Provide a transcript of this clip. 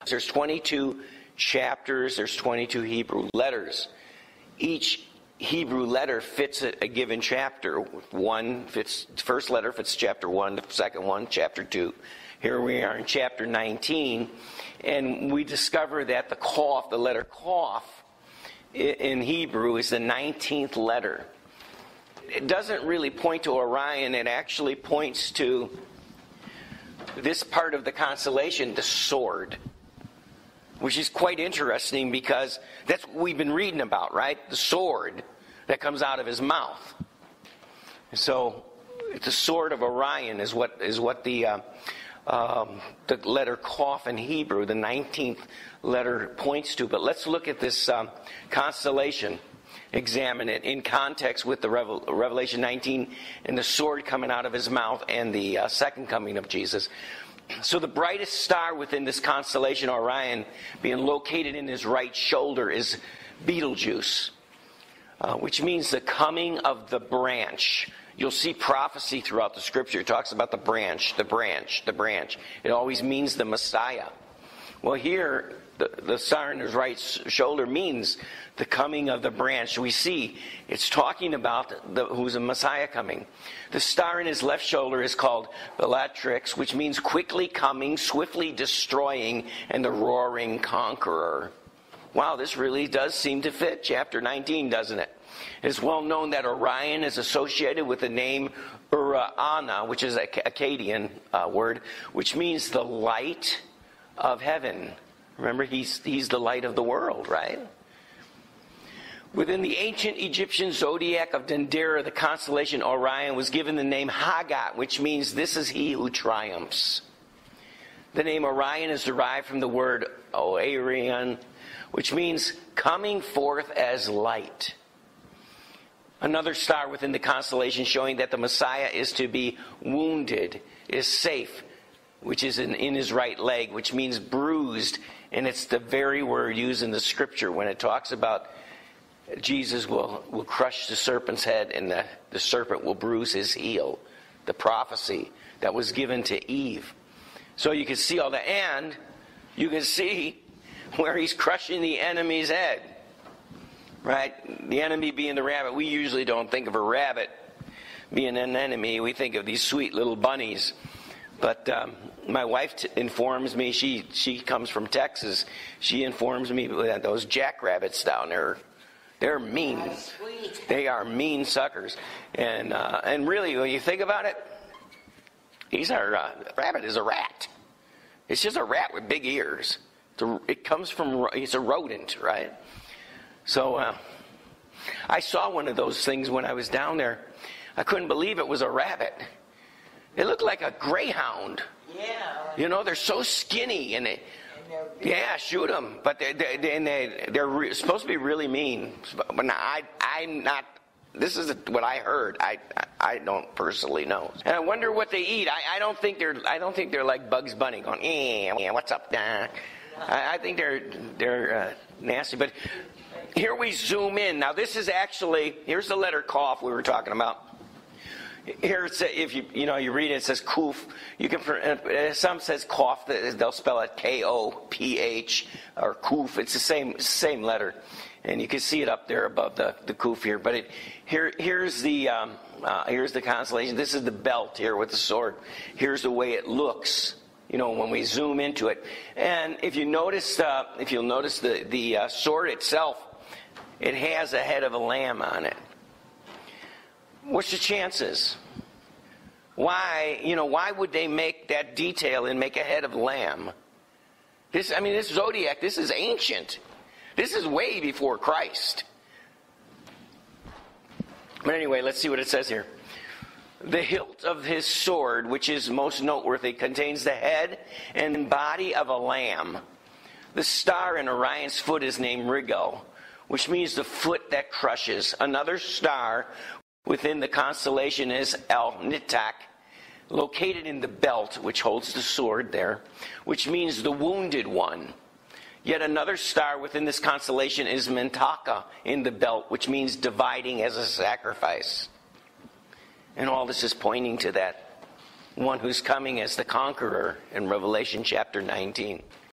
There's 22 chapters, there's 22 Hebrew letters. Each Hebrew letter fits a given chapter. One fits, the first letter fits chapter 1, the second one, chapter 2. Here we are in chapter 19, and we discover that the Qaf, the letter Qaf, in Hebrew is the 19th letter. It doesn't really point to Orion, it actually points to this part of the constellation, the sword, which is quite interesting because that's what we've been reading about, right? The sword that comes out of his mouth. So the sword of Orion is what the letter Qaf in Hebrew, the 19th letter, points to. But let's look at this constellation, examine it in context with the Revelation 19 and the sword coming out of his mouth and the second coming of Jesus. So the brightest star within this constellation, Orion, being located in his right shoulder, is Betelgeuse, which means the coming of the branch. You'll see prophecy throughout the scripture. It talks about the branch, the branch, the branch. It always means the Messiah. Well, here, the star in his right shoulder means the coming of the branch. We see it's talking about who's a Messiah coming. The star in his left shoulder is called Bellatrix, which means quickly coming, swiftly destroying, and the roaring conqueror. Wow, this really does seem to fit chapter 19, doesn't it? It's well known that Orion is associated with the name Urana, which is an Akkadian word, which means the light of heaven. Remember, he's the light of the world, right? Within the ancient Egyptian zodiac of Dendera, the constellation Orion was given the name Hagat, which means this is he who triumphs. The name Orion is derived from the word Orion, which means coming forth as light. Another star within the constellation showing that the Messiah is to be wounded is Safe, which is in his right leg, which means bruised. And it's the very word used in the scripture when it talks about Jesus will crush the serpent's head and the serpent will bruise his heel. The prophecy that was given to Eve. So you can see all that. And you can see where he's crushing the enemy's head. Right? The enemy being the rabbit. We usually don't think of a rabbit being an enemy. We think of these sweet little bunnies. But my wife informs me, she comes from Texas. She informs me that those jackrabbits down there, they're mean. They are mean suckers. And really, when you think about it, rabbit is a rat. It's just a rat with big ears. It's a rodent, right? So I saw one of those things when I was down there. I couldn't believe it was a rabbit. It looked like a greyhound. Yeah. You know, they're so skinny and yeah, shoot them. But they're supposed to be really mean. But I'm not. This is what I heard. I don't personally know. And I wonder what they eat. I don't think they're like Bugs Bunny going, yeah, what's up, nah. I think they're nasty. But here we zoom in. Now this is actually, here's the letter Qaf we were talking about. Here, if you read it, it says Kuf. You can some says Qaf. They'll spell it Koph or Kuf. It's the same letter, and you can see it up there above the Kuf here. But here's the constellation. This is the belt here with the sword. Here's the way it looks. You know, when we zoom into it, and if you'll notice the sword itself, it has a head of a lamb on it. What's the chances? Why would they make that detail and make a head of lamb? This zodiac, this is ancient. This is way before Christ. But anyway, let's see what it says here. The hilt of his sword, which is most noteworthy, contains the head and body of a lamb. The star in Orion's foot is named Rigel, which means the foot that crushes. Another star within the constellation is El-Nitak, located in the belt, which holds the sword there, which means the wounded one. Yet another star within this constellation is Mentaka in the belt, which means dividing as a sacrifice. And all this is pointing to that one who's coming as the conqueror in Revelation chapter 19.